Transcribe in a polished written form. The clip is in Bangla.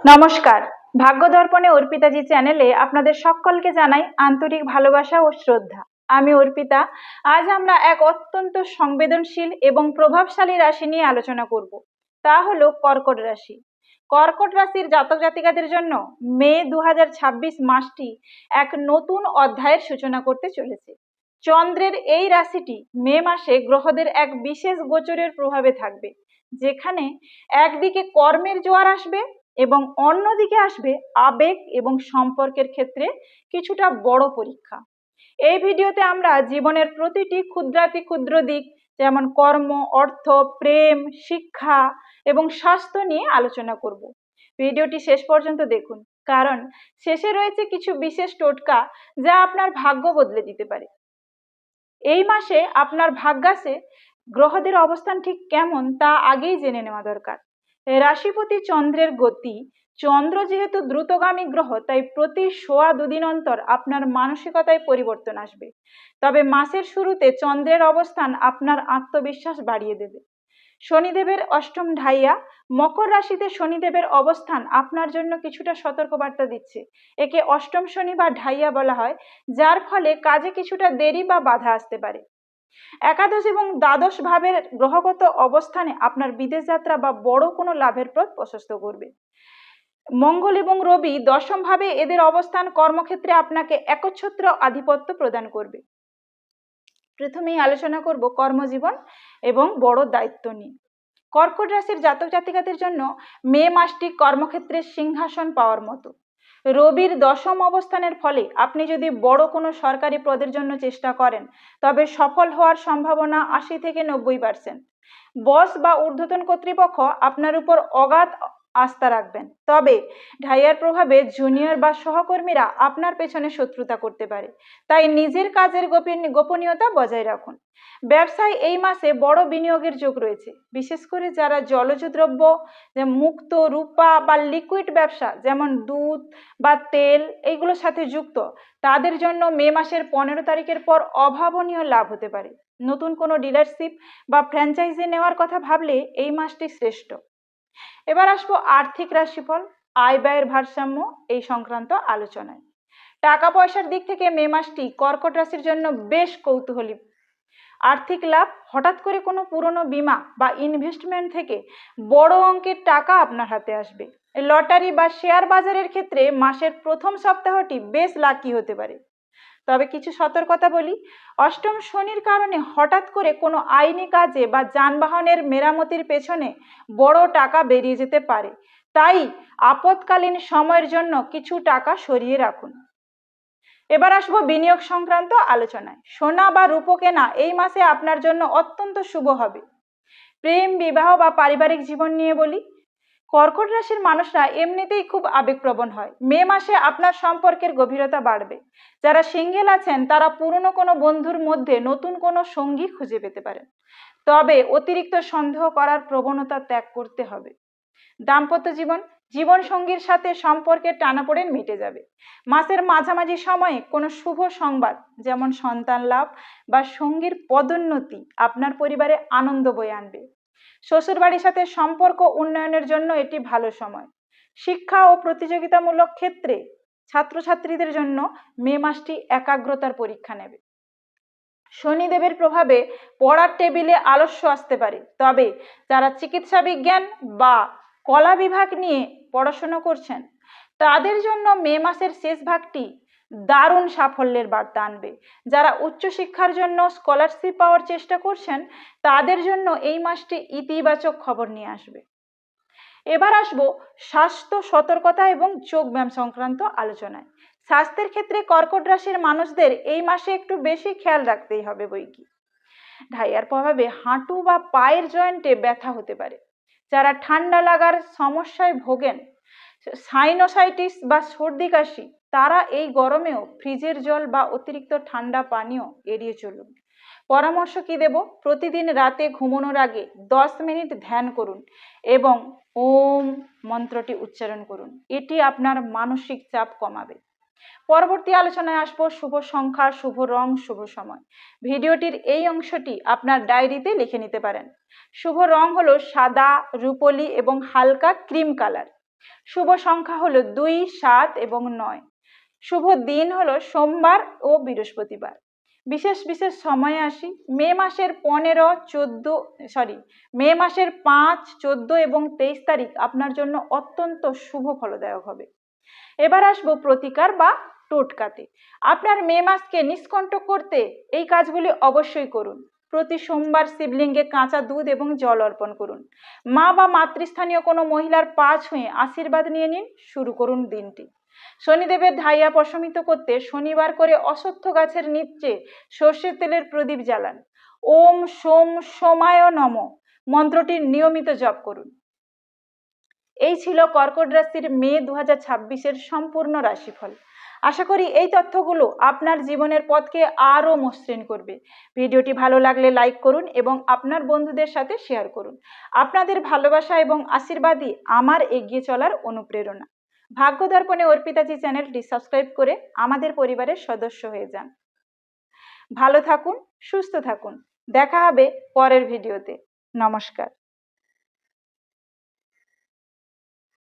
নমস্কার। ভাগ্য দর্পণে অর্পিতাজি চ্যানেলে আপনাদের সকলকে জানাই আন্তরিক ভালোবাসা ও শ্রদ্ধা। আমি অর্পিতা। আজ আমরা এক অত্যন্ত সংবেদনশীল এবং প্রভাবশালী রাশি নিয়ে আলোচনা করব। তা হলো কর্কট রাশি। কর্কট রাশির জাতক জাতিকাদের জন্য মে 2026 মাসটি এক নতুন অধ্যায়ের সূচনা করতে চলেছে। চন্দ্রের এই রাশিটি মে মাসে গ্রহদের এক বিশেষ গোচরের প্রভাবে থাকবে, যেখানে একদিকে কর্মের জোয়ার আসবে এবং অন্যদিকে আসবে আবেগ এবং সম্পর্কের ক্ষেত্রে কিছুটা বড় পরীক্ষা। এই ভিডিওতে আমরা জীবনের প্রতিটি ক্ষুদ্রাতি ক্ষুদ্র দিক, যেমন কর্ম, অর্থ, প্রেম, শিক্ষা এবং স্বাস্থ্য নিয়ে আলোচনা করব। ভিডিওটি শেষ পর্যন্ত দেখুন, কারণ শেষে রয়েছে কিছু বিশেষ টোটকা যা আপনার ভাগ্য বদলে দিতে পারে। এই মাসে আপনার ভাগ্যাসে গ্রহদের অবস্থান ঠিক কেমন তা আগেই জেনে নেওয়া দরকার। রাশিপতি চন্দ্রের গতি, চন্দ্র যেহেতু দ্রুতগামী গ্রহ, তাই প্রতি সোয়া দুদিন অন্তর আপনার মানসিকতায় পরিবর্তন আসবে। তবে মাসের শুরুতে চন্দ্রের অবস্থান আপনার আত্মবিশ্বাস বাড়িয়ে দেবে। শনিদেবের অষ্টম ঢাইয়া, মকর রাশিতে শনিদেবের অবস্থান আপনার জন্য কিছুটা সতর্কবার্তা দিচ্ছে। একে অষ্টম শনি বা ঢাইয়া বলা হয়, যার ফলে কাজে কিছুটা দেরি বা বাধা আসতে পারে। একাদশ এবং দ্বাদশ ভাবের গ্রহগত অবস্থানে আপনার বিদেশ যাত্রা বা বড় কোনো লাভের পথ প্রশস্ত করবে। মঙ্গল এবং রবি দশম ভাবে, এদের অবস্থান কর্মক্ষেত্রে আপনাকে একচ্ছত্র আধিপত্য প্রদান করবে। প্রথমেই আলোচনা করব কর্মজীবন এবং বড় দায়িত্ব নিয়ে। কর্কট রাশির জাতক জাতিকাদের জন্য মে মাসটি কর্মক্ষেত্রে সিংহাসন পাওয়ার মতো। রবির দশম অবস্থানের ফলে আপনি যদি বড় কোনো সরকারি পদের জন্য চেষ্টা করেন, তবে সফল হওয়ার সম্ভাবনা 80 থেকে 90%। বস বা ঊর্ধ্বতন কর্তৃপক্ষ আপনার উপর অগাধ আস্থা রাখবেন, তবে ঢাইয়ার প্রভাবে জুনিয়র বা সহকর্মীরা আপনার পেছনে শত্রুতা করতে পারে। তাই নিজের কাজের গোপনীয়তা বজায় রাখুন। ব্যবসায় এই মাসে বড় বিনিয়োগের যোগ রয়েছে, বিশেষ করে যারা জলজ দ্রব্য, মুক্ত, রূপা বা লিকুইড ব্যবসা, যেমন দুধ বা তেল, এইগুলোর সাথে যুক্ত, তাদের জন্য মে মাসের 15 তারিখের পর অভাবনীয় লাভ হতে পারে। নতুন কোনো ডিলারশিপ বা ফ্র্যাঞ্চাইজি নেওয়ার কথা ভাবলে এই মাসটি শ্রেষ্ঠ। এবার আসবো আর্থিক রাশিফল, আয় ব্যয়ের ভারসাম্য এই সংক্রান্ত আলোচনায়। টাকা পয়সার দিক থেকে মে মাসটি কর্কট রাশির জন্য বেশ কৌতূহলী। আর্থিক লাভ, হঠাৎ করে কোনো পুরনো বীমা বা ইনভেস্টমেন্ট থেকে বড় অঙ্কের টাকা আপনার হাতে আসবে। লটারি বা শেয়ার বাজারের ক্ষেত্রে মাসের প্রথম সপ্তাহটি বেশ লাকি হতে পারে। তবে কিছু সতর্কতা বলি। অষ্টম শনির কারণে হঠাৎ করে কোনো আইনি কাজে বা যানবাহনের মেরামতির পেছনে বড় টাকা বেরিয়ে যেতে পারে, তাই আপৎকালীন সময়ের জন্য কিছু টাকা সরিয়ে রাখুন। এবার আসবো বিনিয়োগ সংক্রান্ত আলোচনায়। সোনা বা রূপো কেনা এই মাসে আপনার জন্য অত্যন্ত শুভ হবে। প্রেম, বিবাহ বা পারিবারিক জীবন নিয়ে বলি। কর্কট রাশির মানুষরা এমনিতেই খুব আবেগপ্রবণ হয়। মে মাসে আপনার সম্পর্কের গভীরতা বাড়বে। যারা সিঙ্গেল আছেন, তারা পুরনো কোনো বন্ধুর মধ্যে নতুন কোনো সঙ্গী খুঁজে পেতে পারেন, তবে অতিরিক্ত সন্দেহ করার প্রবণতা ত্যাগ করতে হবে। দাম্পত্য জীবন, জীবন সঙ্গীর সাথে সম্পর্কের টানাপোড়েন মিটে যাবে। মাসের মাঝামাঝি সময়ে কোনো শুভ সংবাদ, যেমন সন্তান লাভ বা সঙ্গীর পদোন্নতি, আপনার পরিবারে আনন্দ বয়ে আনবে। শ্বশুরবাড়ির সাথে সম্পর্ক উন্নয়নের জন্য এটি ভালো সময়। শিক্ষা ও প্রতিযোগিতামূলক ক্ষেত্রে ছাত্রছাত্রীদের জন্য মে মাসটি একাগ্রতার পরীক্ষা নেবে। শনিদেবের প্রভাবে পড়ার টেবিলে আলস্য আসতে পারে, তবে যারা চিকিৎসা বিজ্ঞান বা কলা বিভাগ নিয়ে পড়াশোনা করছেন, তাদের জন্য মে মাসের শেষ ভাগটি দারুণ সাফল্যের বার্তা আনবে। যারা উচ্চশিক্ষার জন্য স্কলারশিপ পাওয়ার চেষ্টা করছেন, তাদের জন্য এই মাসটি ইতিবাচক খবর নিয়ে আসবে। এবার আসবো স্বাস্থ্য সতর্কতা এবং যোগ ব্যায়াম সংক্রান্ত আলোচনায়। স্বাস্থ্যের ক্ষেত্রে কর্কট রাশির মানুষদের এই মাসে একটু বেশি খেয়াল রাখতেই হবে বৈকি। ঢাইয়ার প্রভাবে হাঁটু বা পায়ের জয়েন্টে ব্যথা হতে পারে। যারা ঠান্ডা লাগার সমস্যায় ভোগেন, সাইনোসাইটিস বা সর্দি কাশি, তারা এই গরমেও ফ্রিজের জল বা অতিরিক্ত ঠান্ডা পানীয় এড়িয়ে চলুন। পরামর্শ কি দেব? প্রতিদিন রাতে ঘুমানোর আগে 10 মিনিট ধ্যান করুন এবং ওম মন্ত্রটি উচ্চারণ করুন। এটি আপনার মানসিক চাপ কমাবে। পরবর্তী আলোচনায় আসবো শুভ সংখ্যা, শুভ রং, শুভ সময়। ভিডিওটির এই অংশটি আপনার ডায়েরিতে লিখে নিতে পারেন। শুভ রং হলো সাদা, রূপলি এবং হালকা ক্রিম কালার। শুভ সংখ্যা হলো 2, 7 এবং 9। শুভ দিন হলো সোমবার ও বৃহস্পতিবার। বিশেষ বিশেষ সময়ে আসি। মে মাসের 5, 14 এবং 23 তারিখ আপনার জন্য অত্যন্ত শুভ ফলদায়ক হবে। এবার আসবো প্রতিকার বা টোটকাতে। আপনার মে মাসকে নিষ্কণ্টক করতে এই কাজগুলি অবশ্যই করুন। প্রতি সোমবার শিবলিঙ্গে কাঁচা দুধ এবং জল অর্পণ করুন। মা বা মাতৃস্থানীয় কোনো মহিলার পা ছুঁয়ে আশীর্বাদ নিয়ে নিন। শুরু করুন দিনটি। শনিদেবের ধাইয়া প্রশমিত করতে শনিবার করে অশ্বত্থ গাছের নিচে সর্ষের তেলের প্রদীপ জ্বালান। ওম সোম সোমায় নমঃ মন্ত্রটির নিয়মিত জপ করুন। এই ছিল কর্কট রাশির মে 2026-এর সম্পূর্ণ রাশিফল। আশা করি এই তথ্যগুলো আপনার জীবনের পথকে আরও মসৃণ করবে। ভিডিওটি ভালো লাগলে লাইক করুন এবং আপনার বন্ধুদের সাথে শেয়ার করুন। আপনাদের ভালোবাসা এবং আশীর্বাদই আমার এগিয়ে চলার অনুপ্রেরণা। ভাগ্য দর্পণে অর্পিতাজি চ্যানেলটি সাবস্ক্রাইব করে আমাদের পরিবারের সদস্য হয়ে যান। ভালো থাকুন, সুস্থ থাকুন। দেখা হবে পরের ভিডিওতে। নমস্কার।